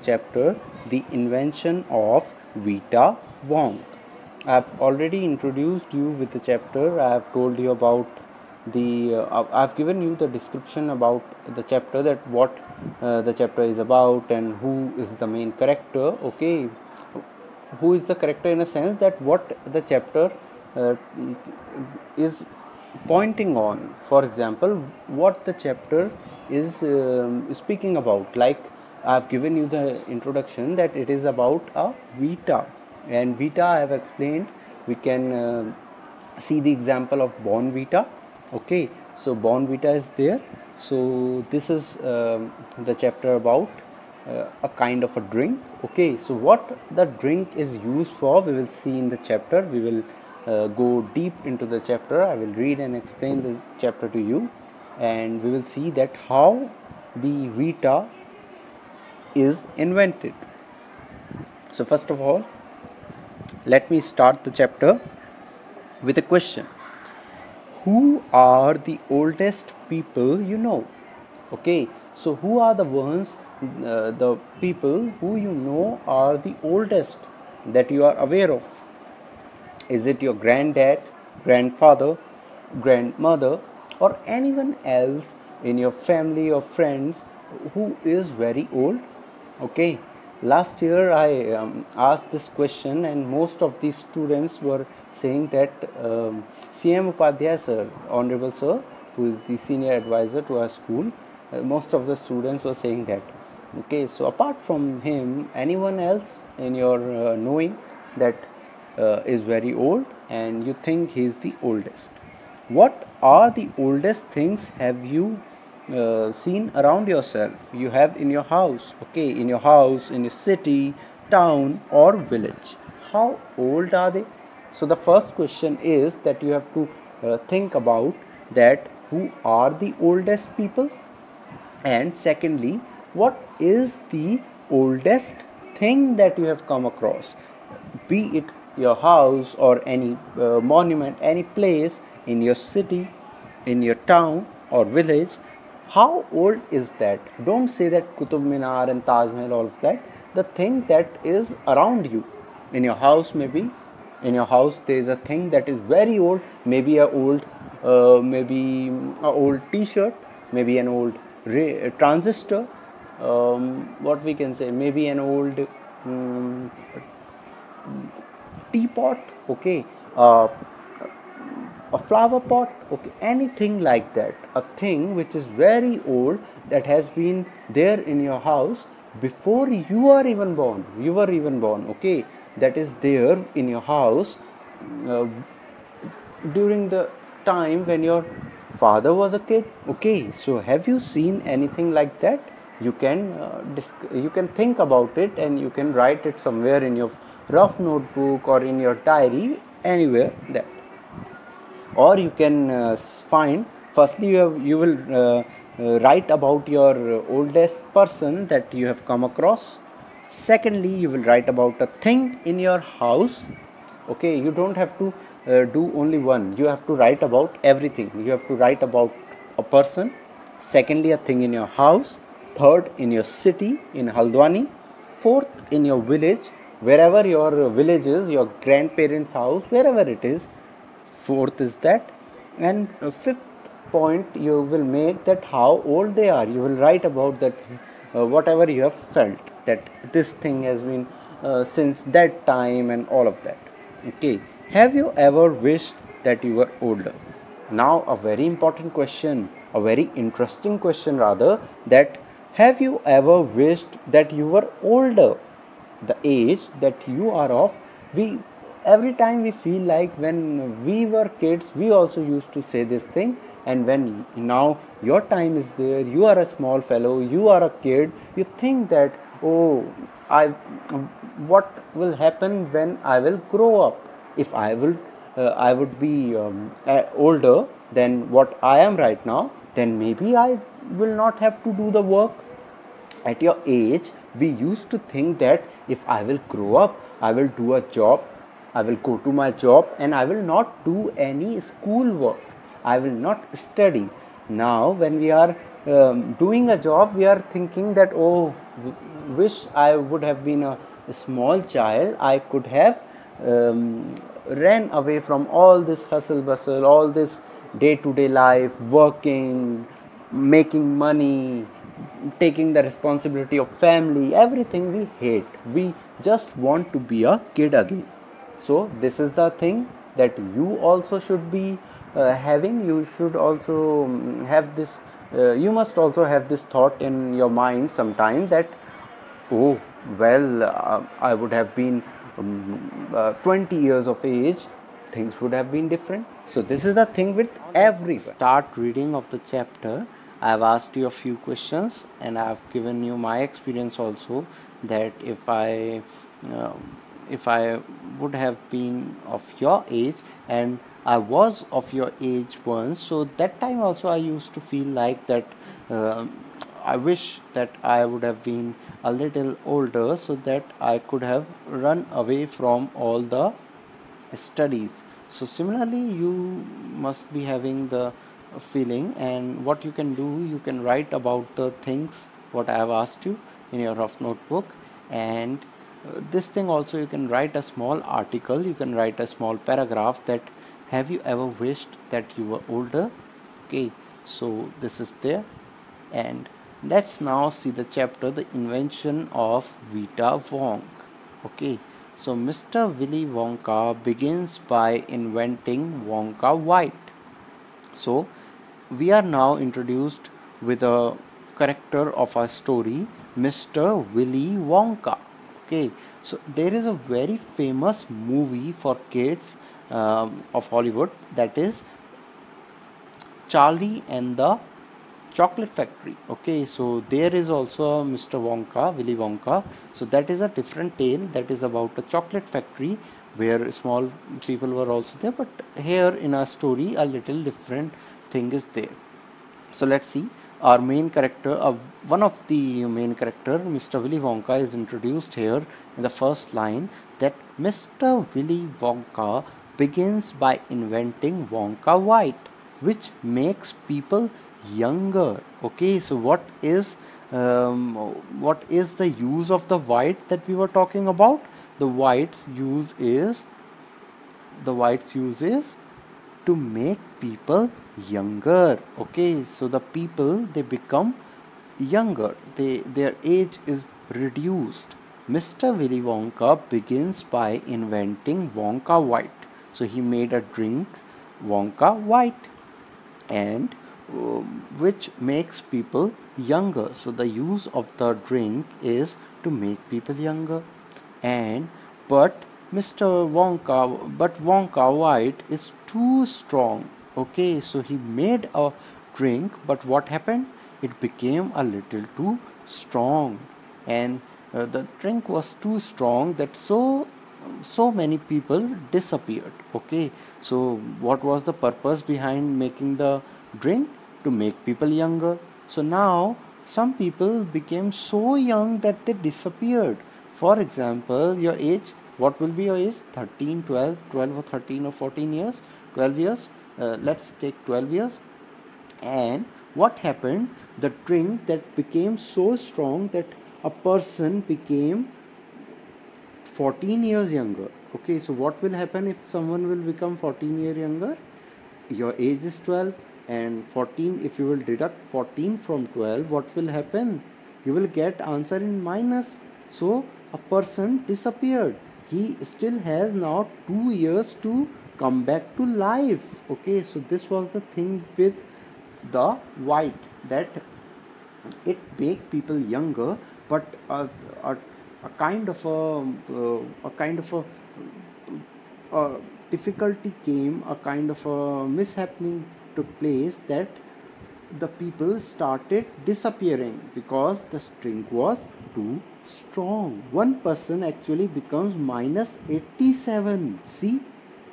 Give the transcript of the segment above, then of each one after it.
chapter The Invention of Vita Wong. I have already introduced you with the chapter. I have told you about I've given you the description about the chapter, that what the chapter is about and who is the main character. Okay, who is the character in a sense that what the chapter is pointing on. For example, what the chapter is speaking about. Like I have given you the introduction that it is about a Vita, and Vita I have explained. We can see the example of Bonvita. Okay, so Bonvita is there. So this is the chapter about a kind of a drink. Okay, so what the drink is used for, we will see in the chapter. We will go deep into the chapter. I will read and explain the chapter to you, and we will see that how the Vita is invented. So first of all, let me start the chapter with a question. Who are the oldest people you know? Okay, so who are the ones, the people who you know are the oldest that you are aware of? Is it your granddad, grandfather, grandmother, or anyone else in your family or friends who is very old? Okay, last year I asked this question, and most of the students were saying that CM Upadhyay sir, honorable sir, who is the senior advisor to our school, most of the students were saying that. Okay, so apart from him, anyone else in your knowing that is very old and you think he is the oldest? What are the oldest things have you seen around yourself, you have in your house? Okay, in your house, in your city, town, or village. How old are they? So the first question is that you have to think about that who are the oldest people, and secondly, what is the oldest thing that you have come across, be it your house or any monument, any place in your city, in your town or village. How old is that? Don't say that Qutub Minar and Taj Mahal, all of that. The thing that is around you, in your house, maybe in your house there is a thing that is very old, maybe a old T-shirt, maybe an old transistor, what we can say, maybe an old teapot. Okay, a flower pot. Okay, anything like that, a thing which is very old, that has been there in your house before you were even born. Okay, that is there in your house uh, during the time when your father was a kid. Okay, so have you seen anything like that? You can you can think about it, and you can write it somewhere in your rough notebook or in your diary, anywhere that. Or you can find, firstly you will write about your oldest person that you have come across. Secondly, you will write about a thing in your house. Okay, you don't have to do only one, you have to write about everything. You have to write about a person, secondly a thing in your house, third in your city, in Haldwani, fourth in your village, wherever your village is, your grandparents' house, wherever it is. Fourth is that, and fifth point you will make that how old they are. You will write about that whatever you have felt, that this thing has been since that time and all of that. Okay, have you ever wished that you were older? Now a very important question, a very interesting question rather, that have you ever wished that you were older? The age that you are of, we every time we feel like when we were kids we also used to say this thing, and when now your time is there, you are a small fellow, you are a kid, you think that, oh, I what will happen when I will grow up? If I would be older than what I am right now, then maybe I will not have to do the work. At your age, we used to think that if I will grow up, I will do a job, I will go to my job, and I will not do any school work, I will not study. Now when we are doing a job, we are thinking that, oh, wish I would have been a small child, I could have ran away from all this hustle bustle, all this day to day life, working, making money, taking the responsibility of family, everything we hate. We just want to be a kid again. So this is the thing that you also should be having. You should also have this, you must also have this thought in your mind sometime that, oh, well, I would have been 20 years of age, things would have been different. So this is the thing with everyone. Start reading of the chapter. I have asked you a few questions and I have given you my experience also, that if I would have been of your age and I was of your age once, so that time also I used to feel like that. I wish that I would have been a little older so that I could have run away from all the studies. So similarly, you must be having the feeling, and what you can do, you can write about the things what I have asked you in your rough notebook. And this thing also, you can write a small article, you can write a small paragraph, that have you ever wished that you were older. Okay, so this is there. And let's now see the chapter, the invention of Vita Wong. Okay, so Mr. Willy Wonka begins by inventing Wonka White. So we are now introduced with a character of our story, Mr. Willy Wonka. Okay, so there is a very famous movie for kids of Hollywood, that is Charlie and the Chocolate Factory. Okay, so there is also Mr. Wonka, Willy Wonka. So that is a different tale, that is about a chocolate factory where small people were also there, but here in our story a little different thing is there. So let's see. Our main character, one of the main character, Mr. Willy Wonka, is introduced here in the first line, that Mr. Willy Wonka begins by inventing Wonka White, which makes people younger. Okay, so what is the use of the white that we were talking about? The white's use is to make people younger. Okay, so the people, they become younger, their age is reduced. Mr. Willy Wonka begins by inventing Wonka White. So he made a drink, Wonka White, and which makes people younger. So the use of the drink is to make people younger. And but Wonka White is too strong. Okay, so he made a drink, but what happened? It became a little too strong, and the drink was too strong, that so many people disappeared. Okay, so what was the purpose behind making the drink? To make people younger. So now some people became so young that they disappeared. For example, your age, what will be your age? 13, 12, 12 or 13 or 14 years, 12 years. Let's take 12 years. And what happened? The drink that became so strong that a person became 14 years younger. Okay, so what will happen if someone will become 14 years younger? Your age is 12 and 14, if you will deduct 14 from 12, what will happen? You will get answer in minus. So a person disappeared. He still has now 2 years to come back to life. Okay, so this was the thing with the white, that it make people younger, but a difficulty came, a kind of a mishappening took place, that the people started disappearing because the string was too strong. One person actually becomes minus 87. See,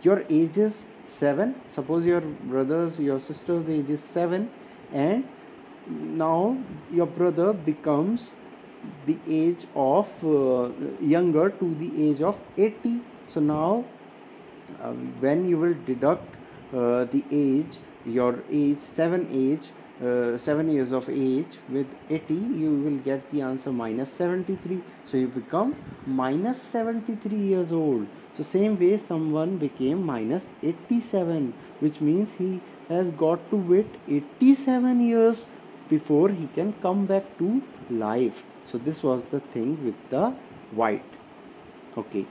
your age is 7. Suppose your sister's age is 7, and now your brother becomes the age of younger to the age of 80. So now when you will deduct the age, your age 7 age 7 years of age, with 80 you will get the answer minus 73. So you become minus 73 years old. So same way someone became minus 87, which means he has got to wait 87 years before he can come back to life. So this was the thing with the white. Okay,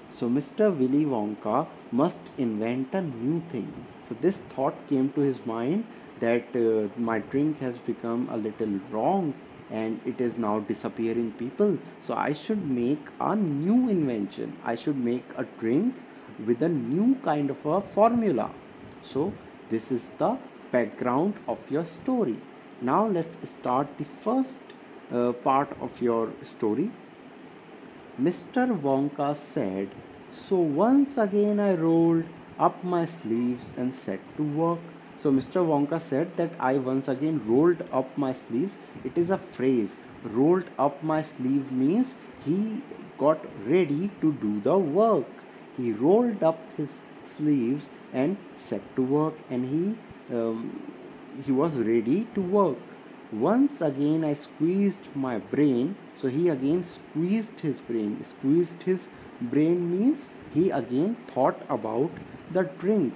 so Mr. Willy Wonka must invent a new thing. So this thought came to his mind that my drink has become a little wrong and it is now disappearing people. So I should make a new invention. I should make a drink with a new kind of a formula. So this is the background of your story. Now let's start the first part of your story. Mr. Wonka said, "So once again I rolled up my sleeves and set to work." So Mr. Wonka said that I once again rolled up my sleeves. It is a phrase. Rolled up my sleeve means he got ready to do the work. He rolled up his sleeves and set to work, and he was ready to work. Once again I squeezed my brain. So he again squeezed his brain. Squeezed his brain means he again thought about the drink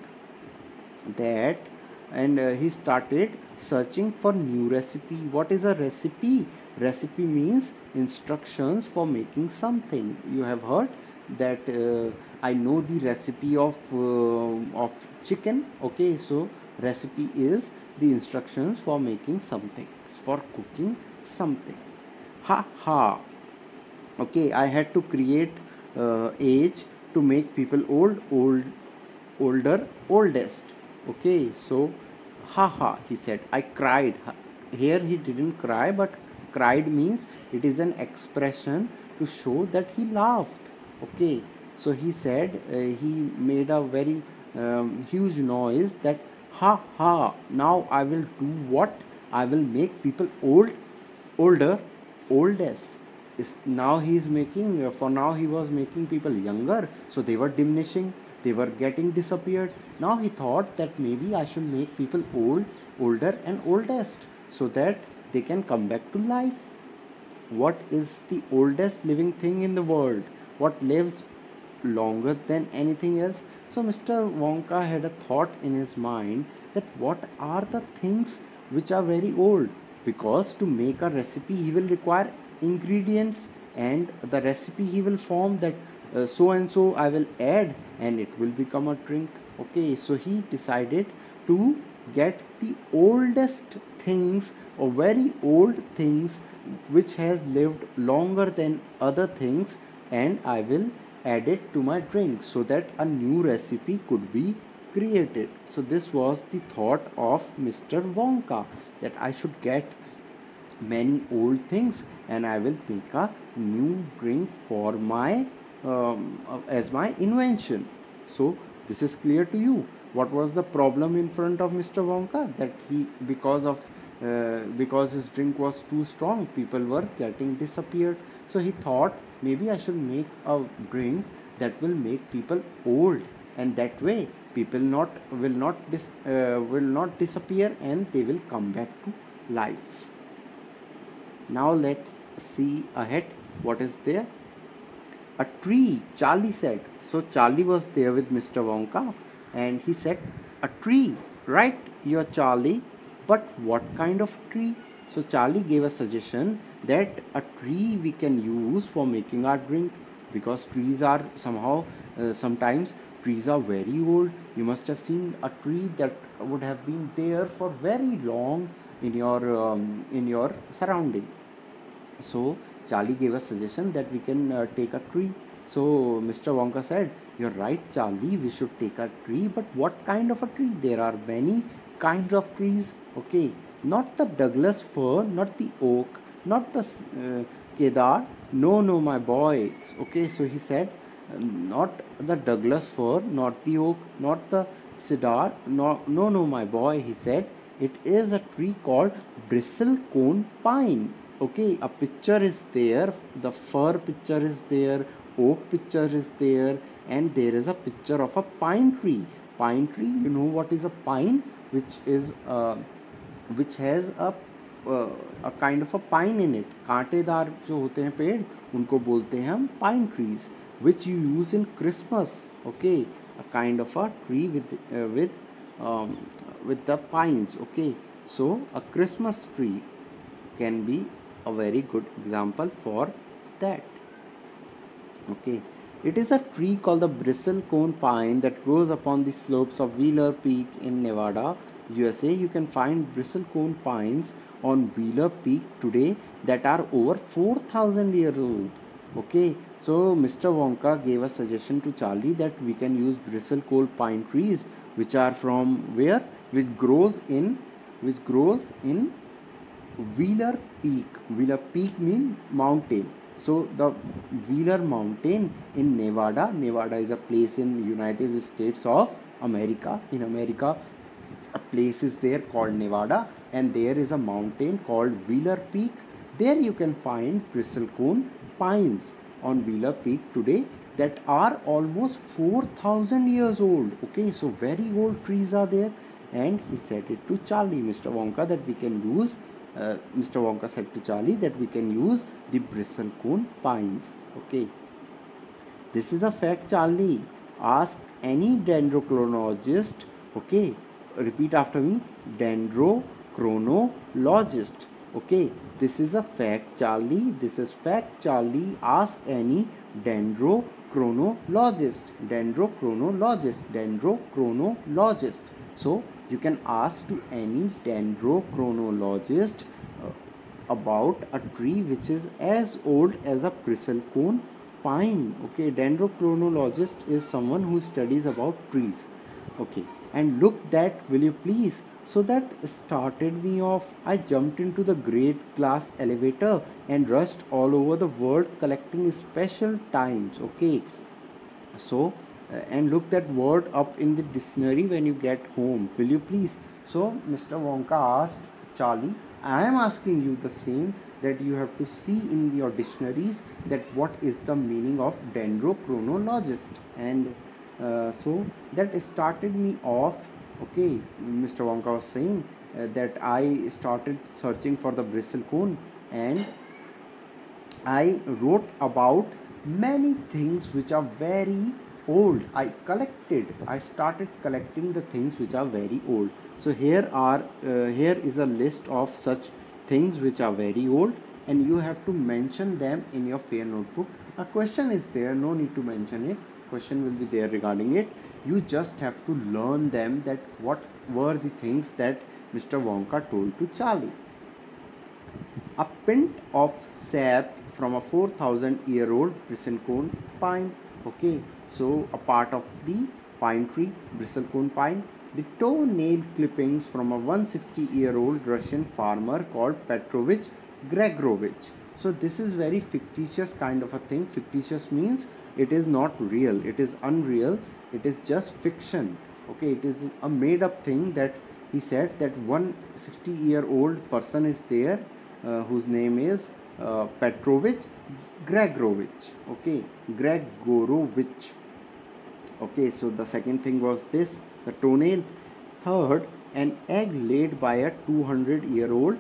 that, and he started searching for new recipe. What is a recipe? Recipe means instructions for making something. You have heard that I know the recipe of chicken. Okay, so recipe is the instructions for making something, for cooking something. Ha ha. Okay, I had to create age to make people older, oldest. Okay, so ha ha, he said. I cried. Here he didn't cry, but cried means it is an expression to show that he laughed. Okay, so he said, he made a very huge noise, that ha ha, now I will do what? I will make people older, oldest. Now he is making, for now he was making people younger, so they were diminishing, they were getting disappeared. Now he thought that maybe I should make people older and oldest, so that they can come back to life. What is the oldest living thing in the world? What lives longer than anything else? So Mr. Wonka had a thought in his mind that what are the things which are very old? Because to make a recipe he will require ingredients, and the recipe he will form that so and so I will add and it will become a drink. Okay, so he decided to get the oldest things, or very old things which has lived longer than other things, and I will add it to my drink so that a new recipe could be created. So this was the thought of Mr. Wonka, that I should get many old things and I will make a new drink for my as my invention. So this is clear to you. What was the problem in front of Mr. Wonka? That he, because his drink was too strong, people were getting disappeared. So he thought maybe I should make a drink that will make people old, and that way people will not disappear and they will come back to life. Now let's see ahead what is there. A tree, Charlie said. So Charlie was there with Mr. Wonka and he said, a tree, right? You're Charlie, but what kind of tree? So Charlie gave a suggestion that a tree we can use for making our drink, because trees are somehow, sometimes trees are very old. You must have seen a tree that would have been there for very long in your surrounding. So Charlie gave a suggestion that we can take a tree. So Mr. Wonka said, you're right, Charlie, we should take a tree, but what kind of a tree? There are many kinds of trees. Okay, not the Douglas fir, not the oak, not the Kedar. No, my boy. Okay, so he said, not the Douglas fir, not the oak, not the cedar. No, my boy. He said, it is a tree called bristlecone pine. Okay, a picture is there. The fir picture is there. Oak picture is there, and there is a picture of a pine tree. Pine tree. You know what is a pine? Which is which has a kind of a pine in it. कांटेदार जो होते हैं पेड़ उनको बोलते हैं हम pine trees, which you use in Christmas. Okay, a kind of a tree with the pines. Okay, so a Christmas tree can be a very good example for that. Okay, it is a tree called the bristlecone pine that grows upon the slopes of Wheeler Peak in Nevada, USA. You can find bristlecone pines on Wheeler Peak today that are over 4,000 years old. Okay, so Mr. Wonka gave a suggestion to Charlie that we can use bristlecone pine trees, which are from where? Which grows in Wheeler Peak. Wheeler Peak means mountain. So the Wheeler Mountain in Nevada. Nevada is a place in United States of America. In America, a place is there called Nevada, and there is a mountain called Wheeler Peak. There you can find bristlecone pines on Wheeler Peak today that are almost 4,000 years old. Okay, so very old trees are there, and he said it to Charlie, Mr. Wonka, that we can use. Mr. Wonka said to Charlie that we can use the bristlecone pines. Okay, this is a fact, Charlie. Ask any dendrochronologist. Okay, repeat after me, dendrochronologist. Okay, this is a fact, Charlie. This is fact, Charlie. Ask any dendrochronologist. Dendrochronologist. So you can ask to any dendrochronologist about a tree which is as old as a bristlecone pine. Okay, dendrochronologist is someone who studies about trees. Okay, and look that, will you please? So that started me off. I jumped into the great glass elevator and rushed all over the world collecting special times. Okay, so and look that word up in the dictionary when you get home, will you please? So Mr. Wonka asked Charlie, I am asking you the same, that you have to see in your dictionaries that what is the meaning of dendrochronologist. And so that started me off. Okay, Mr. Wonka was saying that I started searching for the bristlecone, and I wrote about many things which are very old. I started collecting the things which are very old. So here is a list of such things which are very old, and you have to mention them in your fair notebook. A question is there, no need to mention it. Question will be there regarding it. You just have to learn them, that what were the things that Mr. Wonka told to Charlie. A pint of sap from a 4,000-year-old bristlecone pine. Okay, so a part of the pine tree, bristlecone pine. The toenail clippings from a 160-year-old Russian farmer called Petrovich Gregorovich. So this is very fictitious kind of a thing. Fictitious means it is not real, it is unreal, it is just fiction. Okay, it is a made up thing that he said that 160-year-old person is there whose name is Petrovich Gregorovich. Okay, Gregorovich. Okay, so the second thing was this, the toenail. Third, an egg laid by a 200-year-old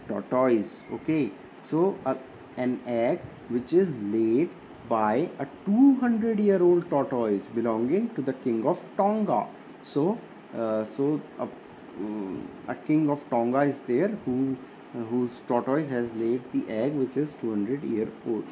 tortoise. Okay, so an egg which is laid by a 200-year-old tortoise belonging to the king of Tonga. So a king of Tonga is there whose tortoise has laid the egg which is 200-year-old.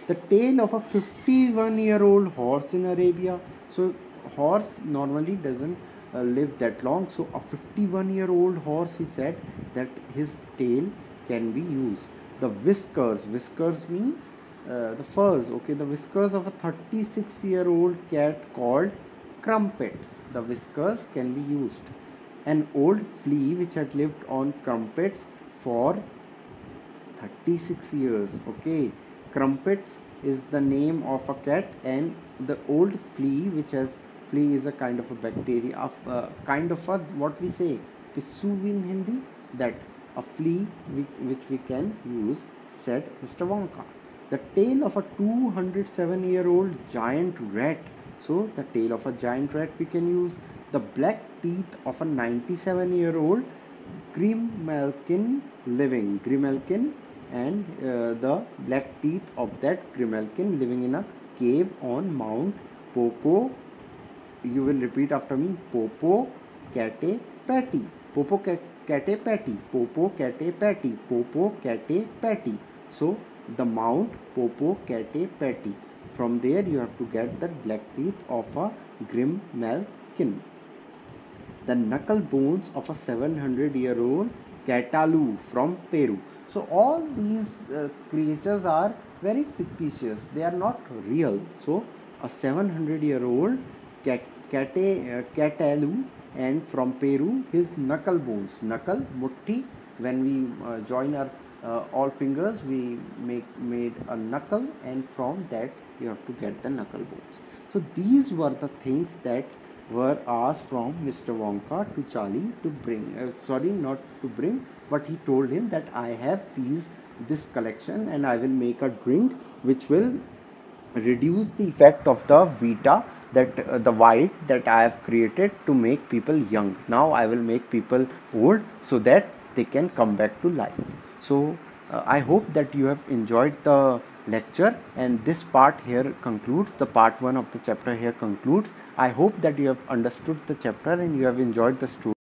The tail of a 51-year-old horse in Arabia. So horse normally doesn't live that long. So a 51-year-old horse, he said that his tail can be used. The whiskers means the furs. Okay, the whiskers of a 36-year-old cat called Crumpet. The whiskers can be used. An old flea which had lived on Crumpets for 36 years. Okay, Crumpets is the name of a cat, and the old flea, flea is a kind of a bacteria, of kind of a, what we say, pissu in Hindi, that a flea which we can use, said Mr. Wonka. The tail of a 207-year-old giant rat. So the tail of a giant rat we can use. The black teeth of a 97-year-old Grimalkin living. Grimalkin and the black teeth of that Grimalkin living in a cave on Mount Popo. You will repeat after me. Popo Cate Patty. Popo Cate Patty. Popo Cate Patty. Popo Cate Patty. So the Mount Popo Cate Patty. From there you have to get the black teeth of a Grimalkin. The knuckle bones of a 700-year-old Catalu from Peru. So all these creatures are very fictitious. They are not real. So a 700-year-old Catalu and from Peru, his knuckle bones. Knuckle, mutti. When we join our all fingers, we made a knuckle, and from that you have to get the knuckle bones. So these were the things that were asked from Mr. Wonka to Charlie to bring. Sorry, not to bring, but he told him that I have this collection, and I will make a drink which will reduce the effect of the Vita, that the white that I have created to make people young. Now I will make people old so that they can come back to life. So I hope that you have enjoyed the lecture, and this part here concludes. The part 1 of the chapter here concludes. I hope that you have understood the chapter and you have enjoyed the story.